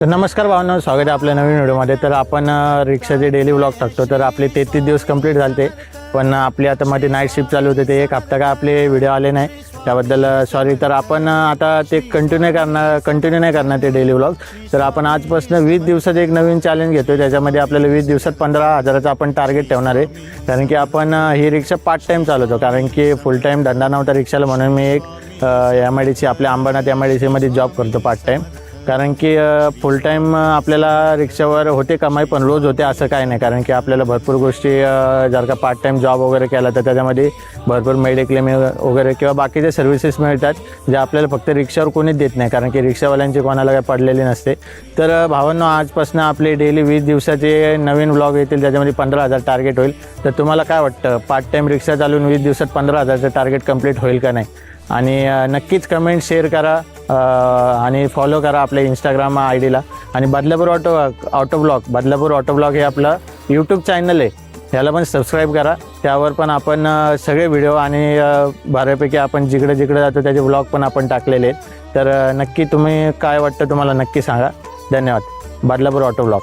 तर नमस्कार भावना, स्वागत आहे आपल्या नवीन व्हिडिओमध्ये। तर आपण रिक्षाचे डेली व्लॉग टाकतो। तर आपले 33 दिवस कंप्लीट झाले, पण आपली आता मध्ये नाईट शिफ्ट चालू होते, ते एक हप्ता काय आपले व्हिडिओ आले नाही, त्याबद्दल सॉरी। तर आपण आता ते कंटिन्यू नाही करणार ते डेली व्लॉग। तर आपण आजपासून 20 दिवसाचं एक नवीन चॅलेंज घेतो, त्याच्यामध्ये आपल्याला 20 दिवसात 15,000चं आपण टार्गेट ठेवणार आहे। कारण की आपण ही रिक्षा पार्ट टाईम चालवतो, कारण की फुल टाईम धंदा नव्हता रिक्षाला, म्हणून मी एक MIDC आपल्या अंबरनाथ MIDCमध्ये जॉब करतो पार्ट टाईम। कारण की फुल टाईम आपल्याला रिक्षावर होते कमाई, पण रोज होते असं काही नाही। कारण की आपल्याला भरपूर गोष्टी जर का पार्ट टाईम जॉब वगैरे केला तर त्याच्यामध्ये भरपूर मेडिक्लेम वगैरे किंवा बाकीचे सर्व्हिसेस मिळतात, जे आपल्याला फक्त रिक्षावर कोणीच देत नाही, कारण की रिक्षावाल्यांची कोणाला काही पडलेली नसते। तर भावांनो, आजपासून आपले डेली 20 दिवसाचे नवीन व्लॉग येतील, त्याच्यामध्ये 15,000 टार्गेट होईल। तर तुम्हाला काय वाटतं, पार्ट टाईम रिक्षा चालवून 20 दिवसात 15,000चं टार्गेट कंप्लीट होईल का नाही? आणि नक्कीच कमेंट शेअर करा आणि फॉलो करा आपल्या इंस्टाग्राम IDला। आणि बदलापूर ऑटो ब्लॉग हे आपलं यूट्यूब चॅनल आहे, ह्याला पण सबस्क्राईब करा। त्यावर पण आपण सगळे व्हिडिओ आणि बऱ्यापैकी आपण जिकडे जातो त्याचे व्लॉग पण आपण टाकलेले आहेत। तर नक्की तुम्ही काय वाटतं तुम्हाला नक्की सांगा। धन्यवाद। Badlapur auto blog.